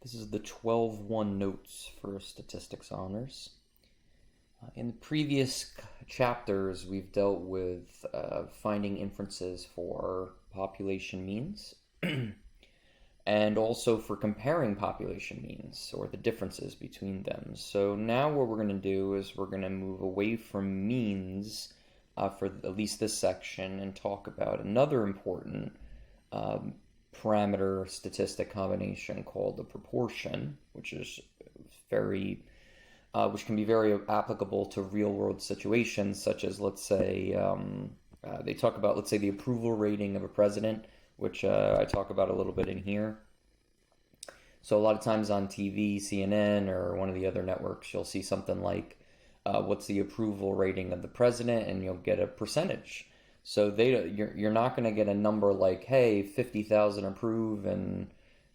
This is the 12-1 notes for statistics honors. In the previous chapters, we've dealt with finding inferences for population means and also for comparing population means or the differences between them. So now what we're going to do is we're going to move away from means for at least this section and talk about another important parameter statistic combination called the proportion, which is which can be very applicable to real world situations, such as, let's say, they talk about, let's say, the approval rating of a president, which I talk about a little bit in here. So a lot of times on TV, CNN, or one of the other networks, you'll see something like, what's the approval rating of the president, and you'll get a percentage. So you're not going to get a number like, hey, 50,000 approve and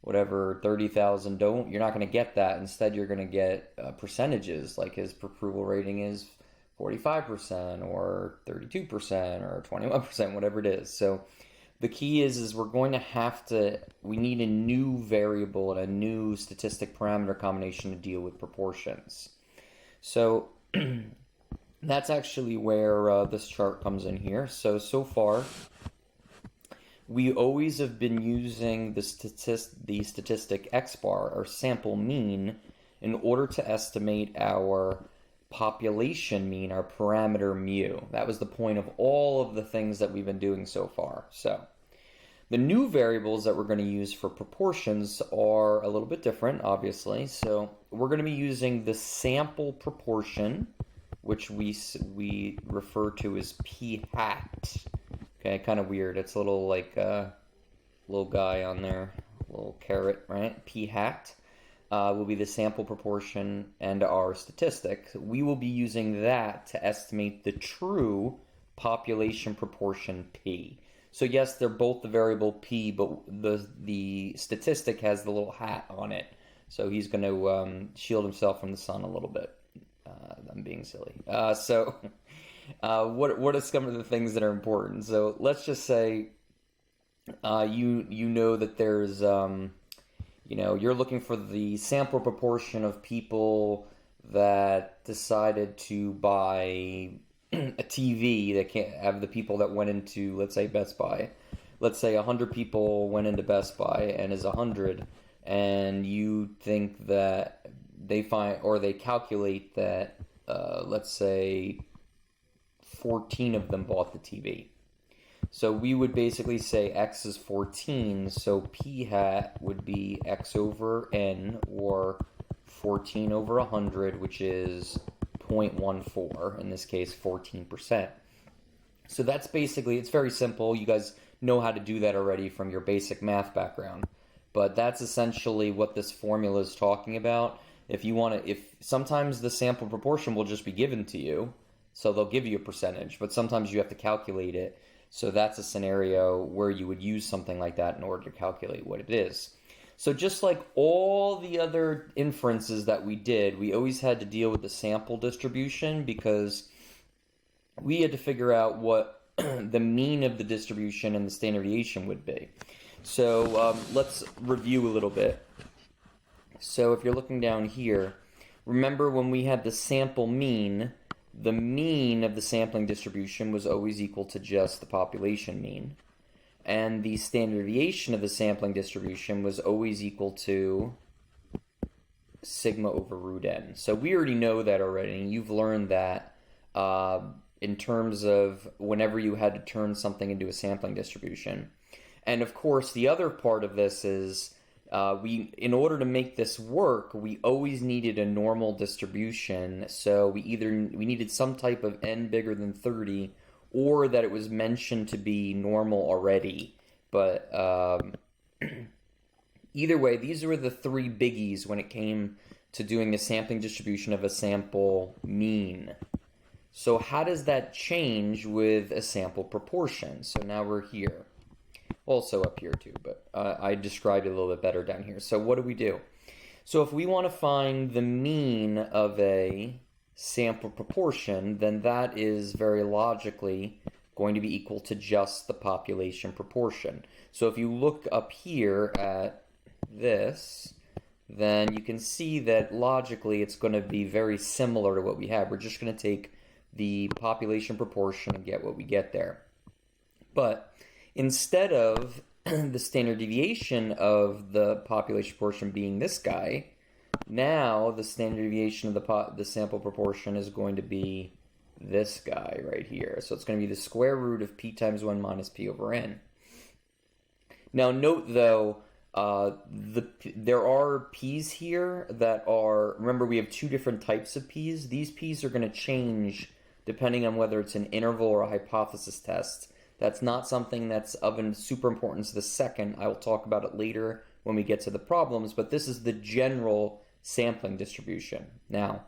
whatever 30,000 don't. You're not going to get that. Instead, you're going to get percentages, like his approval rating is 45% or 32% or 21%, whatever it is. So the key is we're going to we need a new variable and a new statistic parameter combination to deal with proportions. So that's actually where this chart comes in here. So far, we always have been using the statistic x bar, or sample mean, in order to estimate our population mean, our parameter mu. That was the point of all of the things that we've been doing so far. So the new variables that we're going to use for proportions are a little bit different, obviously. So we're going to be using the sample proportion, which we refer to as p hat. Okay, kind of weird. It's a little like little guy on there, a little caret, right? P hat will be the sample proportion and our statistic. We will be using that to estimate the true population proportion p. So yes, they're both the variable p, but the statistic has the little hat on it. So he's going to shield himself from the sun a little bit. I'm being silly. What are some of the things that are important? So let's just say you know that there's you're looking for the sample proportion of people that decided to buy a TV that can't have the people that went into, let's say, Best Buy. Let's say 100 people went into Best Buy and is 100, and you think that they calculate that let's say 14 of them bought the TV. So we would basically say x is 14, so p hat would be x over n, or 14 over 100, which is 0.14, in this case 14%. So that's basically, it's very simple. You guys know how to do that already from your basic math background. But that's essentially what this formula is talking about. If sometimes the sample proportion will just be given to you, so they'll give you a percentage, but sometimes you have to calculate it. So that's a scenario where you would use something like that in order to calculate what it is. So just like all the other inferences that we did, we always had to deal with the sample distribution because we had to figure out what the mean of the distribution and the standard deviation would be. So let's review a little bit. So if you're looking down here, remember when we had the sample mean, the mean of the sampling distribution was always equal to just the population mean. And the standard deviation of the sampling distribution was always equal to sigma over root n. So we already know that already, and you've learned that in terms of whenever you had to turn something into a sampling distribution. And of course, the other part of this is in order to make this work, we always needed a normal distribution. So we needed some type of n bigger than 30, or that it was mentioned to be normal already. But either way, these were the three biggies when it came to doing a sampling distribution of a sample mean. So how does that change with a sample proportion? So now we're here. Also up here too, but I described it a little bit better down here. So what do? So if we want to find the mean of a sample proportion, then that is very logically going to be equal to just the population proportion. So if you look up here at this, then you can see that logically it's going to be very similar to what we have. We're just going to take the population proportion and get what we get there. But instead of the standard deviation of the population proportion being this guy, now the standard deviation of the sample proportion is going to be this guy right here. So it's going to be the square root of p times 1 minus p over n. Now note though, there are p's here that are, remember we have two different types of p's. These p's are going to change depending on whether it's an interval or a hypothesis test. That's not something that's of super importance this second. I will talk about it later when we get to the problems, but this is the general sampling distribution. Now,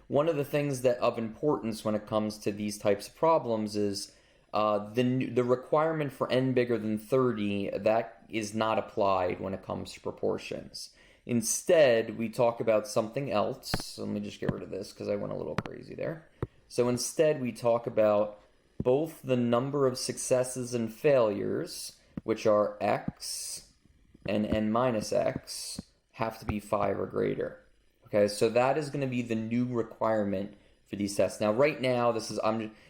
one of the things that of importance when it comes to these types of problems is the requirement for n bigger than 30, that is not applied when it comes to proportions. Instead, we talk about something else. So let me just get rid of this because I went a little crazy there. So instead, we talk about both the number of successes and failures, which are x and n minus x, have to be 5 or greater. Okay, so that is going to be the new requirement for these tests. Now, right now,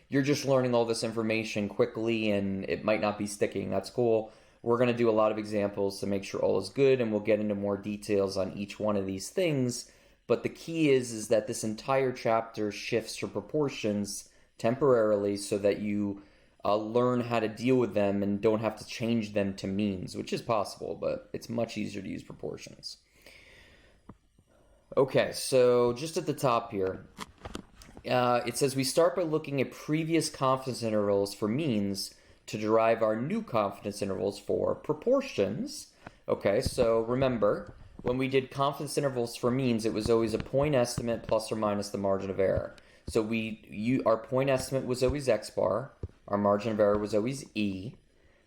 you're just learning all this information quickly, and it might not be sticking. That's cool. We're going to do a lot of examples to make sure all is good, and we'll get into more details on each one of these things. But the key is that this entire chapter shifts to proportions temporarily so that you learn how to deal with them and don't have to change them to means, which is possible, but it's much easier to use proportions. Okay, so just at the top here, it says we start by looking at previous confidence intervals for means to derive our new confidence intervals for proportions. Okay, so remember, when we did confidence intervals for means, it was always a point estimate plus or minus the margin of error. So our point estimate was always x bar, our margin of error was always e.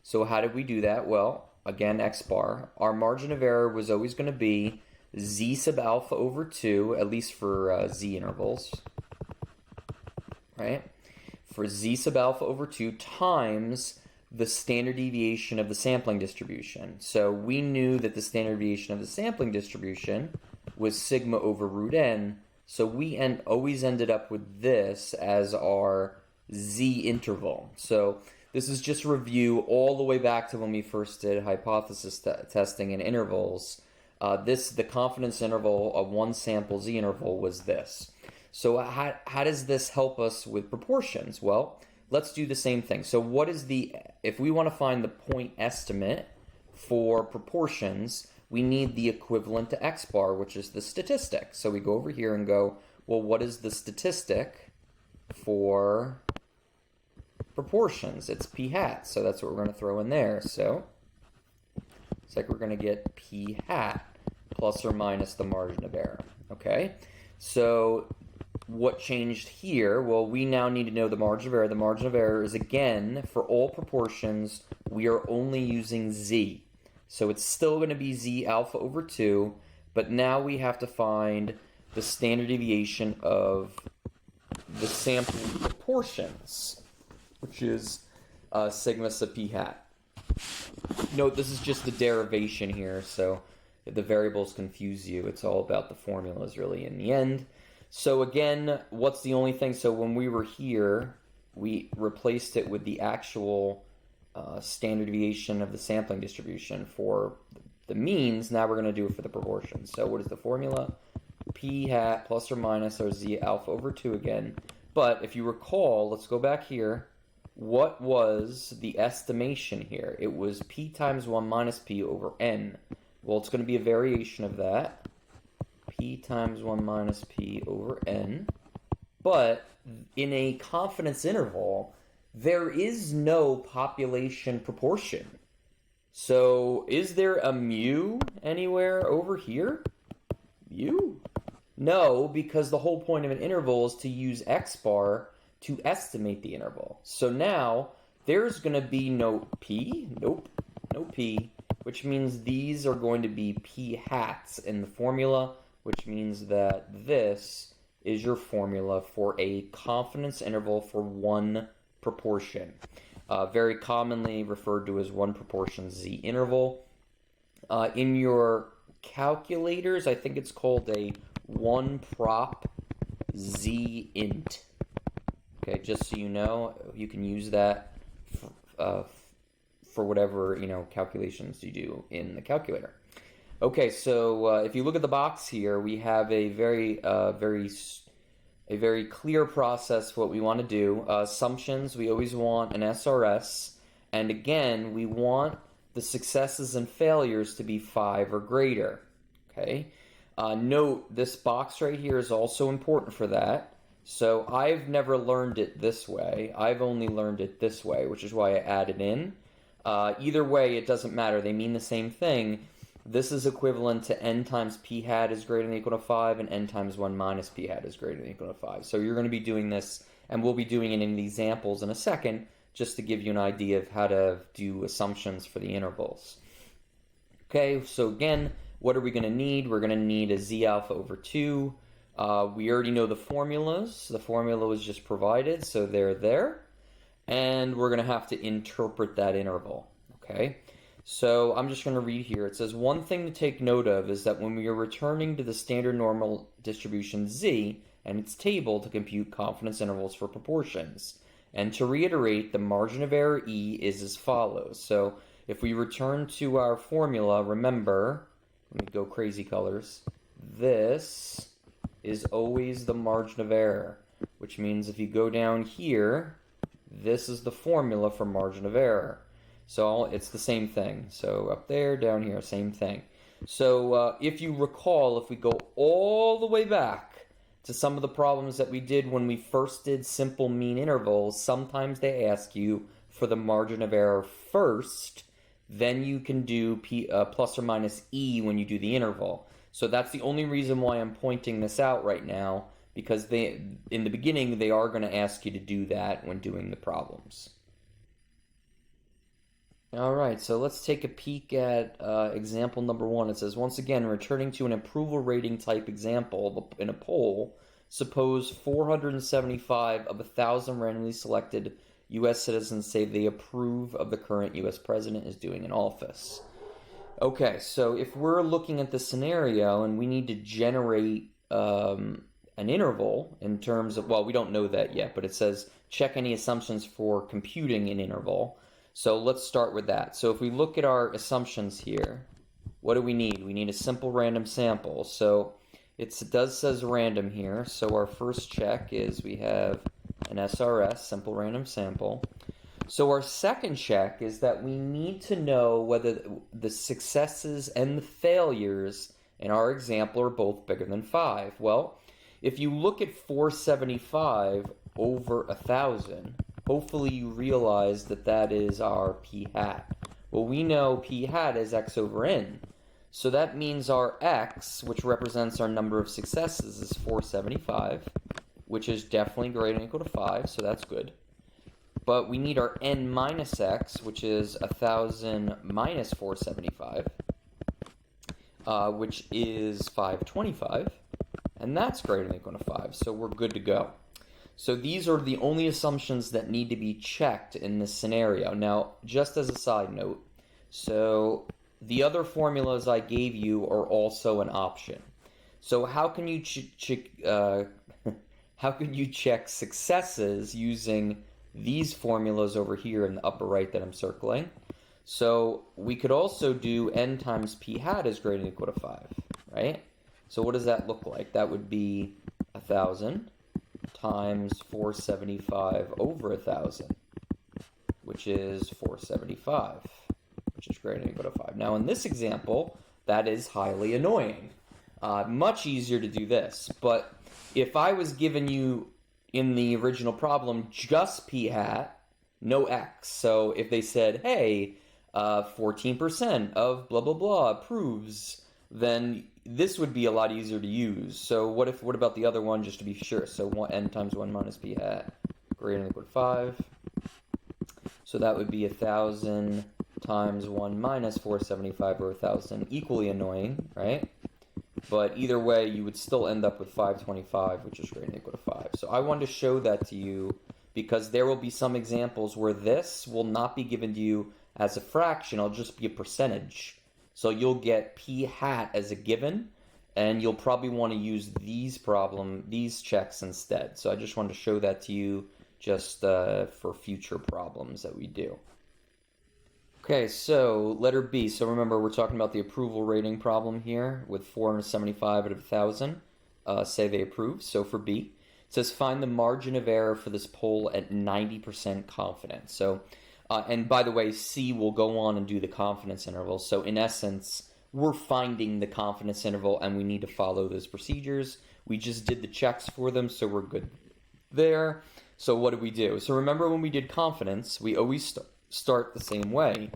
So how did we do that? Well, again, x bar. Our margin of error was always going to be z sub alpha over 2, at least for z intervals, right? For z sub alpha over 2 times the standard deviation of the sampling distribution. So we knew that the standard deviation of the sampling distribution was sigma over root n, so we always ended up with this as our z interval. So this is just a review all the way back to when we first did hypothesis testing in intervals. The confidence interval of one sample z interval was this. So how does this help us with proportions? Well, let's do the same thing. So if we want to find the point estimate for proportions, we need the equivalent to x bar, which is the statistic. So we go over here and go, well, what is the statistic for proportions? It's p hat. So that's what we're going to throw in there. So it's like we're going to get p hat plus or minus the margin of error. Okay, so what changed here? Well, we now need to know the margin of error. The margin of error is, again, for all proportions, we are only using z. So it's still going to be z alpha over 2, but now we have to find the standard deviation of the sample proportions, which is sigma sub p hat. Note, this is just the derivation here, so if the variables confuse you, it's all about the formulas really in the end. So again, what's the only thing? So when we were here, we replaced it with the actual standard deviation of the sampling distribution for the means. Now we're going to do it for the proportions. So what is the formula? P hat plus or minus our z alpha over 2 again. But if you recall, let's go back here. What was the estimation here? It was p times 1 minus p over n. Well, it's going to be a variation of that. P times 1 minus p over n. But in a confidence interval, there is no population proportion. So is there a mu anywhere over here? Mu? No, because the whole point of an interval is to use x bar to estimate the interval. So now there's going to be no p. Nope, no p, which means these are going to be p hats in the formula, which means that this is your formula for a confidence interval for one proportion. Very commonly referred to as one proportion z interval. In your calculators, I think it's called a one prop z int. Okay, just so you know, you can use that for whatever, calculations you do in the calculator. Okay, so if you look at the box here, we have a very clear process for what we want to do. Assumptions, we always want an SRS, and again, we want the successes and failures to be 5 or greater. Okay. Note, this box right here is also important for that. So I've never learned it this way. I've only learned it this way, which is why I added in. Either way, it doesn't matter. They mean the same thing. This is equivalent to n times p hat is greater than or equal to 5, and n times 1 minus p hat is greater than or equal to 5. So you're going to be doing this, and we'll be doing it in the examples in a second, just to give you an idea of how to do assumptions for the intervals. Okay, so again, what are we going to need? We're going to need a z alpha over 2. We already know the formulas. The formula was just provided, so they're there. And we're going to have to interpret that interval. Okay, so I'm just going to read here. It says, one thing to take note of is that when we are returning to the standard normal distribution z and its table to compute confidence intervals for proportions. And to reiterate, the margin of error E is as follows. So if we return to our formula, remember, let me go crazy colors, this is always the margin of error, which means if you go down here, this is the formula for margin of error. So it's the same thing. So up there, down here, same thing. So if you recall, if we go all the way back to some of the problems that we did when we first did simple mean intervals, sometimes they ask you for the margin of error first, then you can do plus or minus e when you do the interval. So that's the only reason why I'm pointing this out right now, because in the beginning they are going to ask you to do that when doing the problems. All right, so let's take a peek at example number 1. It says, once again, returning to an approval rating type example in a poll, suppose 475 of 1,000 randomly selected U.S. citizens say they approve of the current U.S. president is doing in office. Okay, so if we're looking at the scenario and we need to generate an interval in terms of, well, we don't know that yet, but it says check any assumptions for computing an interval. So let's start with that. So if we look at our assumptions here, what do we need? We need a simple random sample. So it does says random here. So our first check is we have an SRS, simple random sample. So our second check is that we need to know whether the successes and the failures in our example are both bigger than 5. Well, if you look at 475 over 1,000, hopefully you realize that that is our p hat. Well, we know p hat is x over n. So that means our x, which represents our number of successes, is 475, which is definitely greater than or equal to 5, so that's good. But we need our n minus x, which is 1,000 minus 475, which is 525, and that's greater than or equal to 5, so we're good to go. So these are the only assumptions that need to be checked in this scenario. Now, just as a side note, so the other formulas I gave you are also an option. So how can you check successes using these formulas over here in the upper right that I'm circling? So we could also do n times p hat is greater than or equal to 5, right? So what does that look like? That would be 1,000 times 475 over 1,000, which is 475, which is greater than or equal to 5. Now in this example, that is highly annoying. Much easier to do this, but if I was giving you in the original problem just p hat, no x, so if they said, hey, 14% of blah blah blah approves, then this would be a lot easier to use. So what about the other one, just to be sure? So n times 1 minus p hat greater than or equal to 5. So that would be 1,000 times 1 minus 475 over 1,000. Equally annoying, right? But either way, you would still end up with 525, which is greater than or equal to 5. So I wanted to show that to you because there will be some examples where this will not be given to you as a fraction. It'll just be a percentage. So you'll get p hat as a given, and you'll probably want to use these checks instead. So I just wanted to show that to you just for future problems that we do. Okay, so letter B. So remember, we're talking about the approval rating problem here with 475 out of 1,000 say they approve. So for B, it says find the margin of error for this poll at 90% confidence. So, and by the way, C will go on and do the confidence interval. So in essence, we're finding the confidence interval and we need to follow those procedures. We just did the checks for them, so we're good there. So what do we do? So remember when we did confidence, we always start the same way.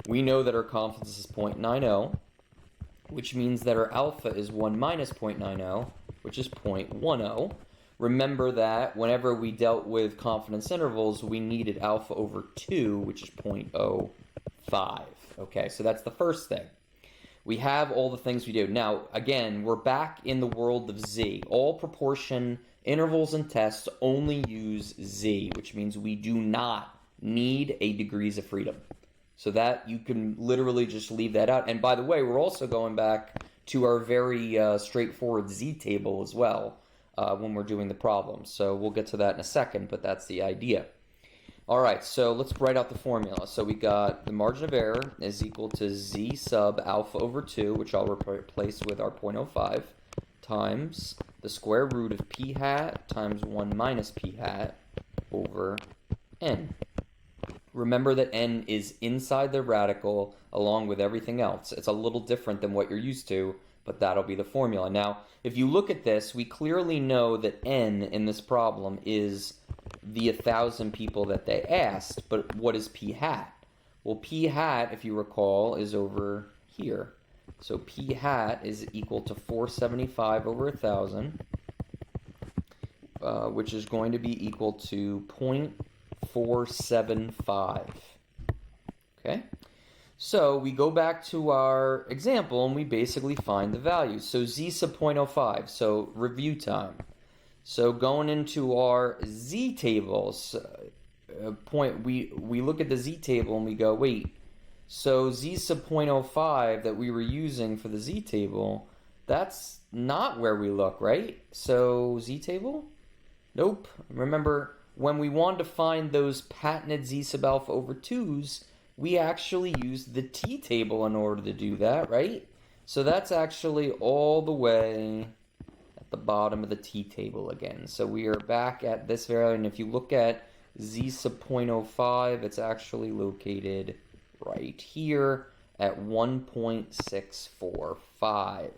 We know that our confidence is 0.90, which means that our alpha is 1 minus 0.90, which is 0.10. Remember that whenever we dealt with confidence intervals, we needed alpha over 2, which is 0.05. Okay, so that's the first thing. We have all the things we do. Now, again, we're back in the world of Z. All proportion intervals and tests only use Z, which means we do not need a degrees of freedom. So that you can literally just leave that out. And by the way, we're also going back to our very straightforward Z table as well when we're doing the problem. So we'll get to that in a second, but that's the idea. All right, so let's write out the formula. So we got the margin of error is equal to Z sub alpha over 2, which I'll replace with our 0.05, times the square root of p hat times 1 minus p hat over n. Remember that n is inside the radical along with everything else. It's a little different than what you're used to, but that'll be the formula. Now, if you look at this, we clearly know that n in this problem is the 1,000 people that they asked, but what is p hat? Well, p hat, if you recall, is over here. So p hat is equal to 475 over 1,000, which is going to be equal to 0.475. Okay? So we go back to our example and we basically find the value. So z sub 0.05, so review time. So going into our Z tables, we look at the Z table and we go, wait, so Z sub 0.05 that we were using for the Z table, that's not where we look, right? So Z table? Nope. Remember, when we wanted to find those patented Z sub alpha over 2's, we actually used the T table in order to do that, right? So that's actually all the way the bottom of the T table again. So we are back at this value, and if you look at Z sub 0.05, it's actually located right here at 1.645.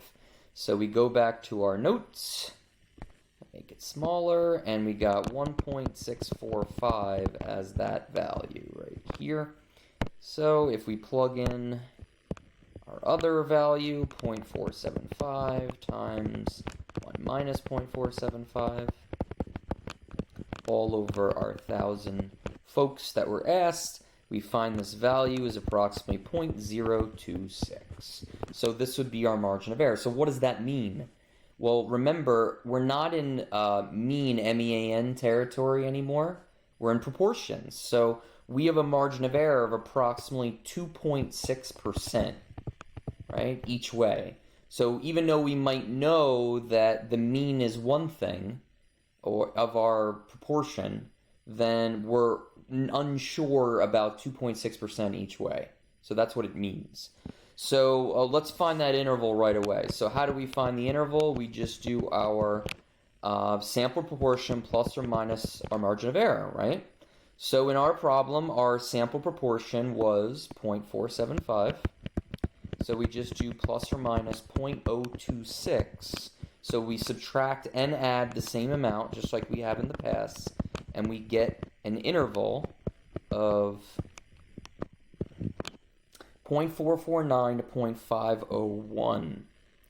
So we go back to our notes, make it smaller, and we got 1.645 as that value right here. So if we plug in our other value, 0.475 times 1 minus 0.475, all over our 1,000 folks that were asked, we find this value is approximately 0.026. So this would be our margin of error. So what does that mean? Well, remember, we're not in mean, M-E-A-N territory anymore. We're in proportions. So we have a margin of error of approximately 2.6%. Right, each way. So even though we might know that the mean is one thing, or of our proportion, then we're unsure about 2.6% each way. So that's what it means. So let's find that interval right away. So how do we find the interval? We just do our sample proportion plus or minus our margin of error, right? So in our problem, our sample proportion was 0.475. So we just do plus or minus 0.026. So we subtract and add the same amount, just like we have in the past, and we get an interval of 0.449 to 0.501.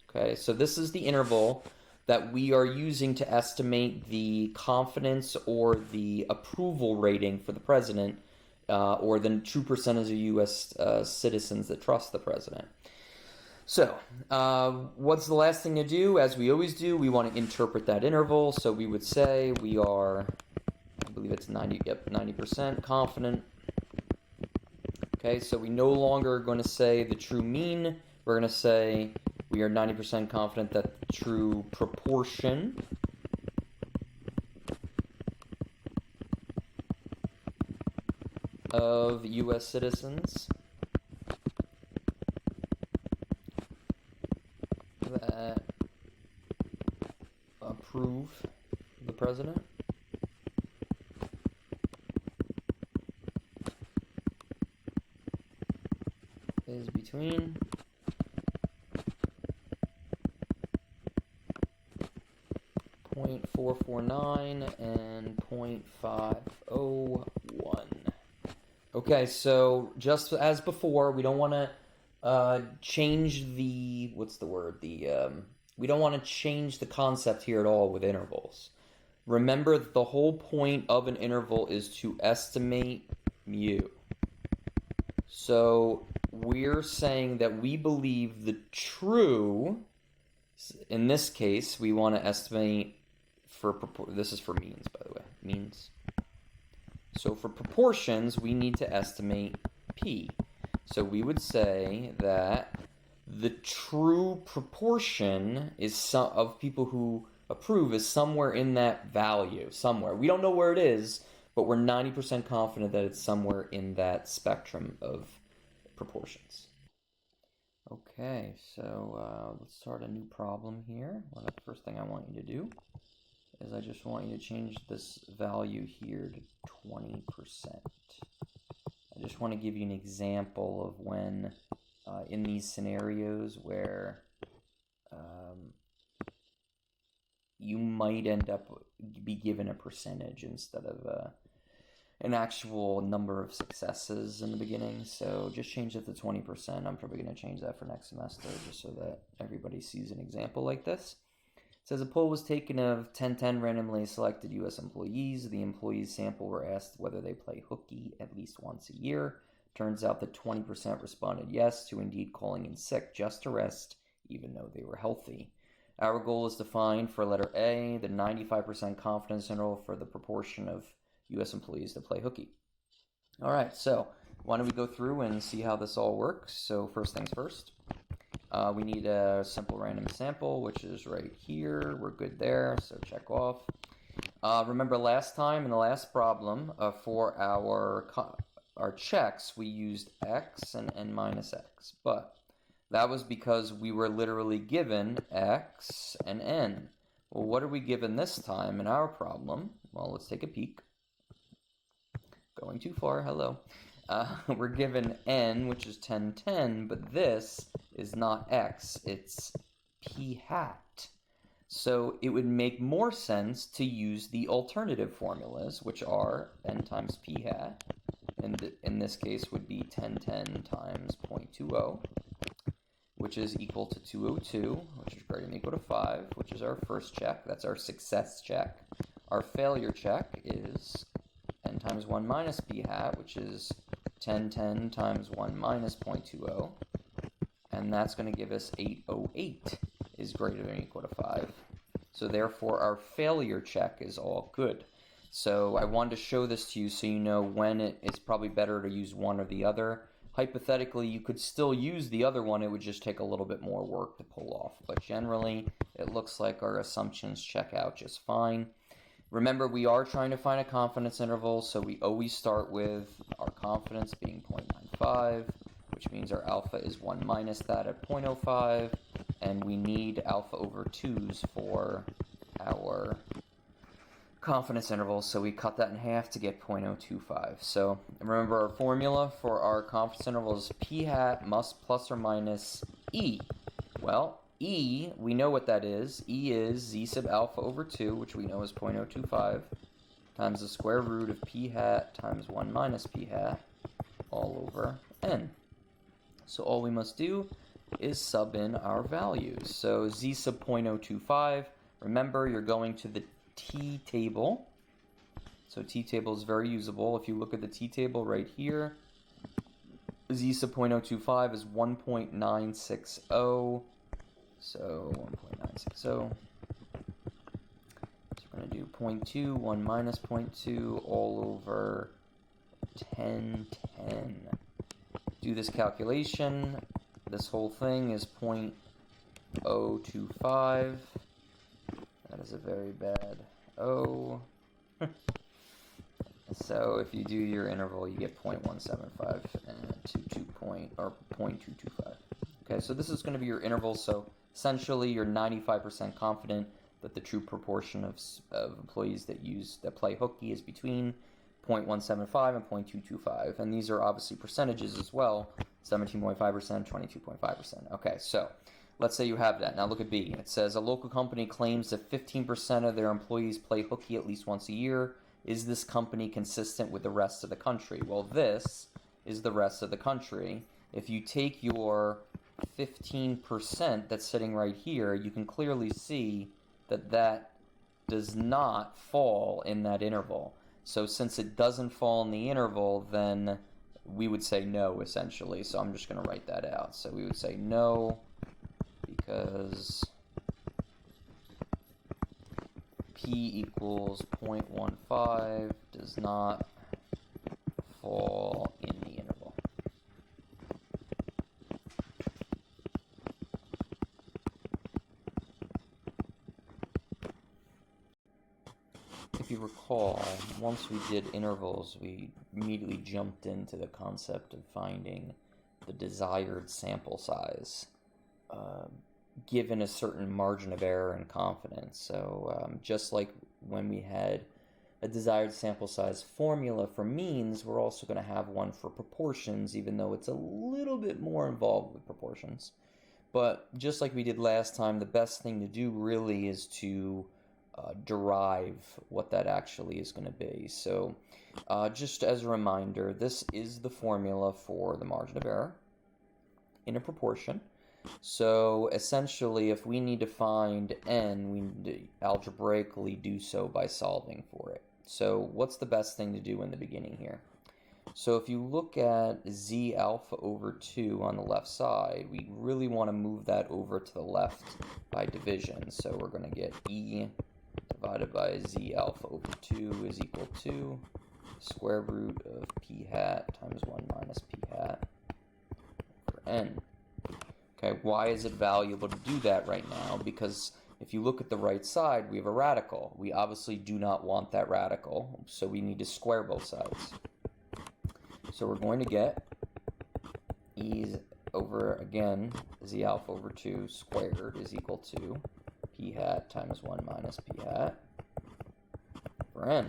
Okay, so this is the interval that we are using to estimate the confidence or the approval rating for the president, or the true percentage of U.S. Citizens that trust the president. So, what's the last thing to do? As we always do, we want to interpret that interval. So we would say we are, I believe it's 90% confident. Okay, so we no longer are going to say the true mean. we're going to say we are 90% confident that the true proportion of U.S. citizens that approve the president is between 0.449 and 0.501. Okay, so just as before, we don't want to change the, we don't want to change the concept here at all with intervals. Remember that the whole point of an interval is to estimate mu. So we're saying that we believe the true, in this case, we want to estimate this is for means, by the way, means. So for proportions, we need to estimate p. So we would say that the true proportion is of people who approve is somewhere in that value, somewhere. We don't know where it is, but we're 90% confident that it's somewhere in that spectrum of proportions. Okay, so let's start a new problem here. Well, the first thing I want you to do is I just want you to change this value here to 20%. I just want to give you an example of when in these scenarios where you might end up be given a percentage instead of an actual number of successes in the beginning. So just change it to 20%. I'm probably going to change that for next semester just so that everybody sees an example like this. It says a poll was taken of 1010 randomly selected U.S. employees. The employees sample were asked whether they play hooky at least once a year. Turns out that 20% responded yes to indeed calling in sick just to rest, even though they were healthy. Our goal is to find, for letter A, the 95% confidence interval for the proportion of U.S. employees that play hooky. All right, so why don't we go through and see how this all works? So first things first. We need a simple random sample, which is right here. We're good there, so check off. Remember last time in the last problem for our checks, we used x and n minus x, but that was because we were literally given x and n. Well, what are we given this time in our problem? Well, let's take a peek. Going too far, hello. We're given n, which is 1010, but this is not x, it's p hat. So it would make more sense to use the alternative formulas, which are n times p hat, and in this case would be 1010 times 0.20, which is equal to 202, which is greater than or equal to 5, which is our first check. That's our success check. Our failure check is n times 1 minus p hat, which is 1010 times 1 minus 0.20, and that's going to give us 808 is greater than or equal to 5. So therefore our failure check is all good. So I wanted to show this to you so you know when it's probably better to use one or the other. Hypothetically, you could still use the other one, it would just take a little bit more work to pull off. But generally, it looks like our assumptions check out just fine. Remember, we are trying to find a confidence interval, so we always start with our confidence being 0.95, which means our alpha is 1 minus that at 0.05, and we need alpha over 2s for our confidence interval, so we cut that in half to get 0.025. So remember our formula for our confidence interval is p hat must plus or minus e. Well, e, we know what that is. E is z sub alpha over 2, which we know is 0.025, times the square root of p hat times 1 minus p hat all over n. So all we must do is sub in our values. So z sub 0.025, remember you're going to the t-table. So t-table is very usable. If you look at the t-table right here, z sub 0.025 is 1.960. So 1.960. So we're going to do 0.2, 1 minus 0.2 all over 1010. Do this calculation. this whole thing is 0.025. That is a very bad O. So if you do your interval, you get 0.175 and 0.225. Okay, so this is going to be your interval. So essentially, you're 95% confident that the true proportion of employees that play hooky is between 0.175 and 0.225. And these are obviously percentages as well, 17.5%, 22.5%. Okay, so let's say you have that. Now look at B. It says a local company claims that 15% of their employees play hooky at least once a year. Is this company consistent with the rest of the country? Well, this is the rest of the country. If you take your 15% that's sitting right here, you can clearly see that that does not fall in that interval. So since it doesn't fall in the interval, then we would say no, essentially. So I'm just going to write that out. So we would say no because P equals 0.15 does not fall in the interval. If you recall, once we did intervals, we immediately jumped into the concept of finding the desired sample size given a certain margin of error and confidence. So just like when we had a desired sample size formula for means, we're also going to have one for proportions, even though it's a little bit more involved with proportions. But just like we did last time, the best thing to do really is to derive what that actually is going to be. So just as a reminder, this is the formula for the margin of error in a proportion. So essentially, if we need to find n, we need to algebraically do so by solving for it. So what's the best thing to do in the beginning here? So if you look at z alpha over 2 on the left side, we really want to move that over to the left by division. So we're going to get e divided by z alpha over 2 is equal to square root of p hat times 1 minus p hat over n. Okay, why is it valuable to do that right now? Because if you look at the right side, we have a radical. We obviously do not want that radical, so we need to square both sides. So we're going to get e over, again, z alpha over 2 squared is equal to p hat times 1 minus p hat over n.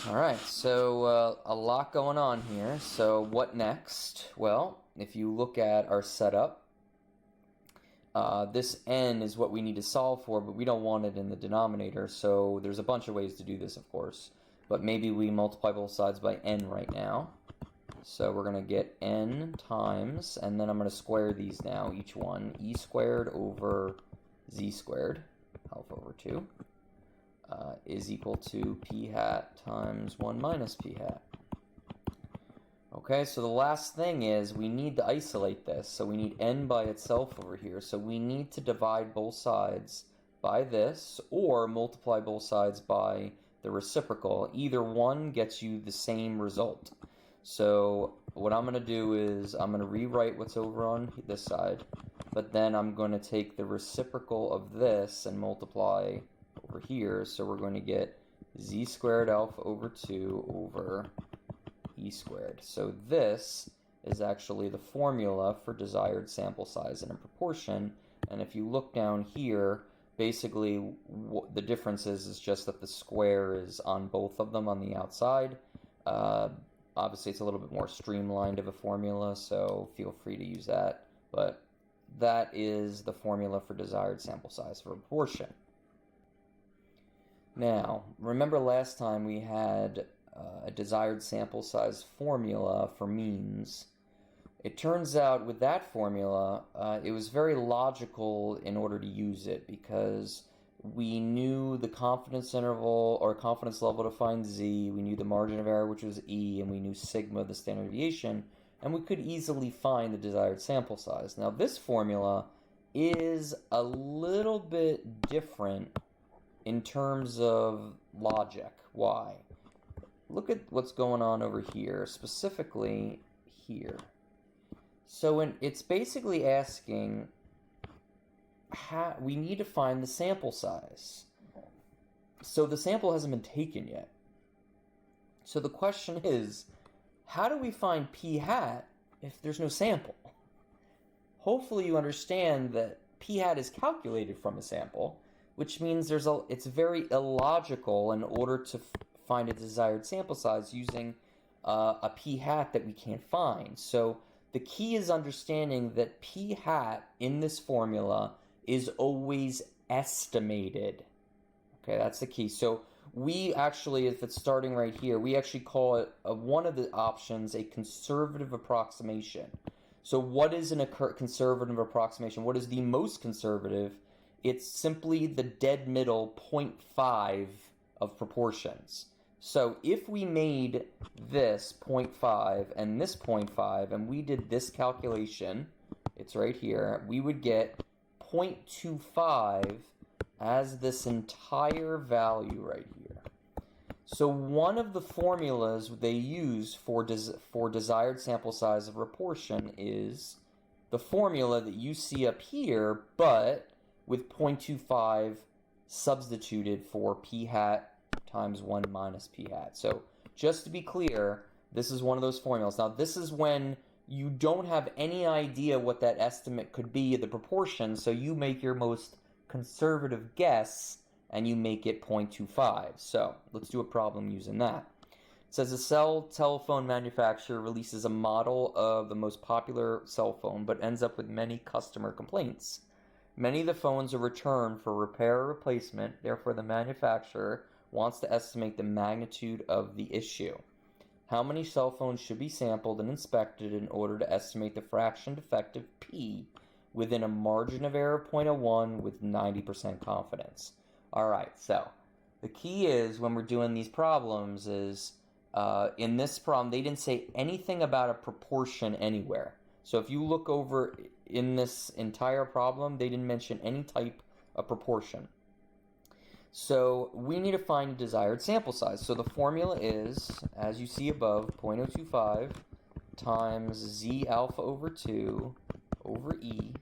All right, so a lot going on here. So what next? Well, if you look at our setup, this n is what we need to solve for, but we don't want it in the denominator, so there's a bunch of ways to do this, of course. But maybe we multiply both sides by n right now. So we're going to get n times, and then I'm going to square these now, each one. E squared over z squared, alpha over 2, is equal to p hat times 1 minus p hat. Okay, so the last thing is we need to isolate this. So we need n by itself over here. So we need to divide both sides by this or multiply both sides by the reciprocal. Either one gets you the same result. So what I'm going to do is I'm going to rewrite what's over on this side, but then I'm going to take the reciprocal of this and multiply over here. So we're going to get z squared alpha over 2 over e squared. So this is actually the formula for desired sample size in a proportion. And if you look down here, basically the difference is just that the square is on both of them on the outside. Obviously, it's a little bit more streamlined of a formula, so feel free to use that. But that is the formula for desired sample size for a proportion. Now, remember last time we had a desired sample size formula for means. It turns out with that formula, it was very logical in order to use it because we knew the confidence interval or confidence level to find z, we knew the margin of error, which was e, and we knew sigma, the standard deviation, and we could easily find the desired sample size. Now this formula is a little bit different in terms of logic. Why? Look at what's going on over here, specifically here. So it's basically asking, we need to find the sample size. So the sample hasn't been taken yet. So the question is, how do we find p hat if there's no sample? Hopefully you understand that p hat is calculated from a sample, which means it's very illogical in order to find a desired sample size using a p hat that we can't find. So the key is understanding that p hat in this formula is always estimated. Okay, that's the key. So we actually, if it's starting right here, we actually call it one of the options a conservative approximation. So what is a conservative approximation? What is the most conservative? It's simply the dead middle 0.5 of proportions. So if we made this 0.5 and this 0.5 and we did this calculation, it's right here, we would get 0.25 as this entire value right here. So one of the formulas they use for desired sample size of proportion is the formula that you see up here, but with 0.25 substituted for p hat times 1 minus p hat. So just to be clear, this is one of those formulas. Now this is when you don't have any idea what that estimate could be, the proportion, so you make your most conservative guess and you make it 0.25. So let's do a problem using that. It says a cell telephone manufacturer releases a model of the most popular cell phone but ends up with many customer complaints. Many of the phones are returned for repair or replacement, therefore the manufacturer wants to estimate the magnitude of the issue. How many cell phones should be sampled and inspected in order to estimate the fraction defective P within a margin of error of 0.01 with 90% confidence? Alright, so the key is when we're doing these problems is, in this problem, they didn't say anything about a proportion anywhere. So if you look over in this entire problem, they didn't mention any type of proportion. So we need to find a desired sample size. So the formula is, as you see above, 0.025 times z alpha over 2 over e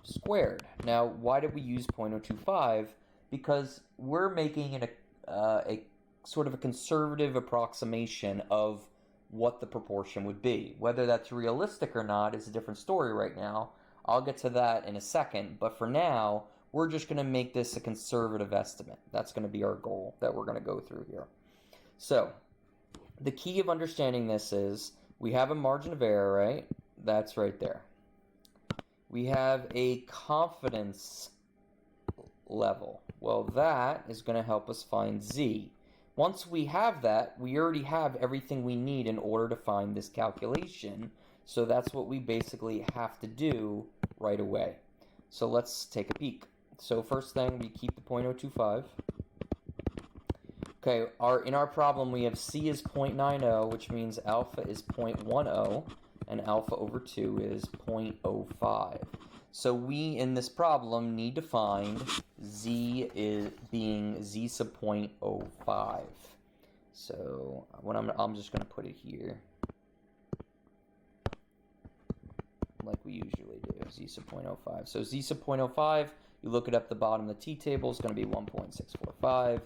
squared. Now, why did we use 0.025? Because we're making a sort of a conservative approximation of what the proportion would be. Whether that's realistic or not is a different story right now. I'll get to that in a second, but for now, we're just going to make this a conservative estimate. That's going to be our goal that we're going to go through here. So, the key of understanding this is we have a margin of error, right? That's right there. We have a confidence level. Well, that is going to help us find z. Once we have that, we already have everything we need in order to find this calculation. So that's what we basically have to do right away. So let's take a peek. So first thing, we keep the 0.025. Okay, in our problem we have c is 0.90, which means alpha is 0.10, and alpha over 2 is 0.05. So we, in this problem, need to find z is being z sub 0.05. So what I'm just going to put it here, like we usually do, z sub 0.05. So z sub 0.05, you look it up at the bottom of the t-table, is going to be 1.645.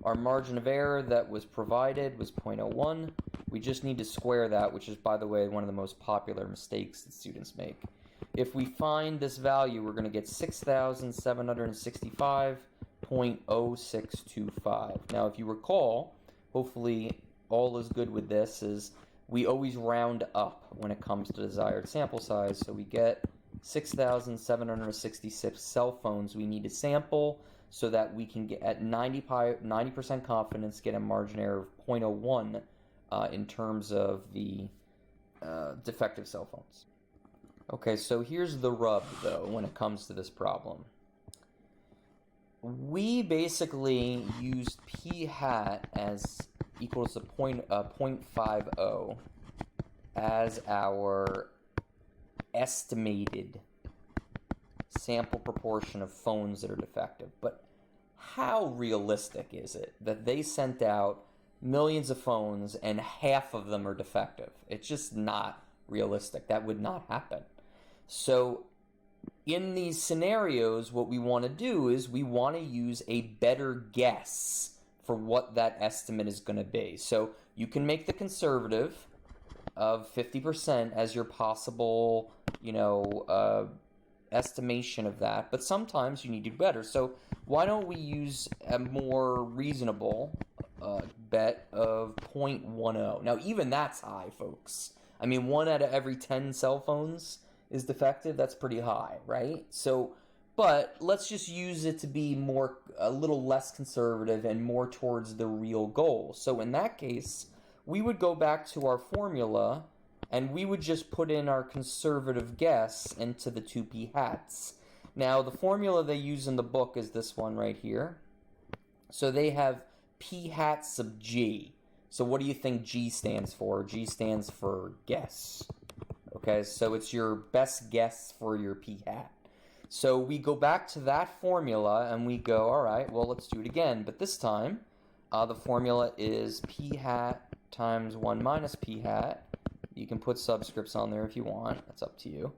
Our margin of error that was provided was 0.01. We just need to square that, which is, by the way, one of the most popular mistakes that students make. If we find this value, we're going to get 6,765.0625. Now, if you recall, hopefully all is good with this, is we always round up when it comes to desired sample size. So we get 6,766 cell phones we need to sample so that we can get at 90% confidence get a margin error of 0.01 in terms of the defective cell phones. Okay, so here's the rub, though, when it comes to this problem. We basically used p hat as equals to 0.50 as our estimated sample proportion of phones that are defective. But how realistic is it that they sent out millions of phones and half of them are defective? It's just not realistic. That would not happen. So in these scenarios, what we want to do is we want to use a better guess for what that estimate is going to be. So you can make the conservative of 50% as your possible, estimation of that, but sometimes you need to do better. So why don't we use a more reasonable bet of 0.10? Now, even that's high, folks. I mean, 1 out of every 10 cell phones is defective. That's pretty high, right? So, but let's just use it to be a little less conservative and more towards the real goal. So in that case, we would go back to our formula and we would just put in our conservative guess into the two p hats. Now, the formula they use in the book is this one right here. So they have p hat sub g. So what do you think G stands for? G stands for guess. Okay, so it's your best guess for your p hat. So we go back to that formula and we go, all right, well, let's do it again. But this time, the formula is p hat times 1 minus p hat. You can put subscripts on there if you want. That's up to you.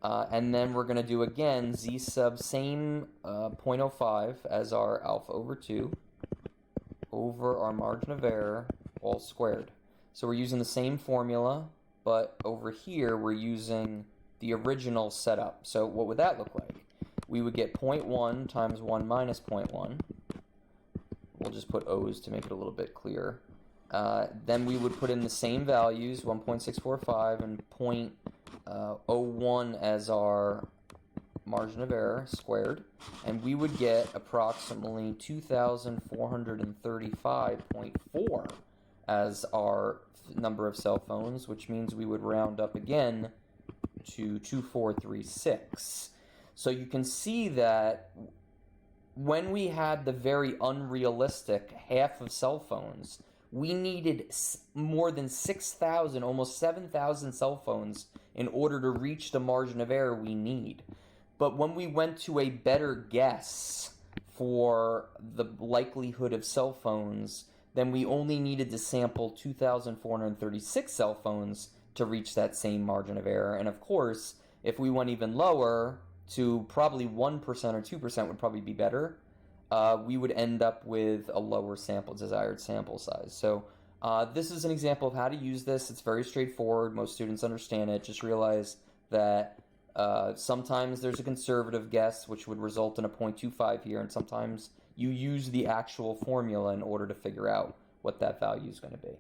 And then we're going to do again z sub same 0.05 as our alpha over 2 over our margin of error all squared. So we're using the same formula, but over here we're using the original setup. So what would that look like? We would get 0.1 times 1 minus 0.1. We'll just put O's to make it a little bit clearer. Then we would put in the same values, 1.645 and 0.01 as our margin of error squared, and we would get approximately 2,435.4 as our number of cell phones, which means we would round up again to 2436. So you can see that when we had the very unrealistic half of cell phones, we needed more than 6,000, almost 7,000 cell phones in order to reach the margin of error we need. But when we went to a better guess for the likelihood of cell phones, then we only needed to sample 2,436 cell phones to reach that same margin of error. And of course, if we went even lower to probably 1% or 2% would probably be better, we would end up with a lower desired sample size. So this is an example of how to use this. It's very straightforward. Most students understand it. Just realize that sometimes there's a conservative guess, which would result in a 0.25 here, and sometimes you use the actual formula in order to figure out what that value is going to be.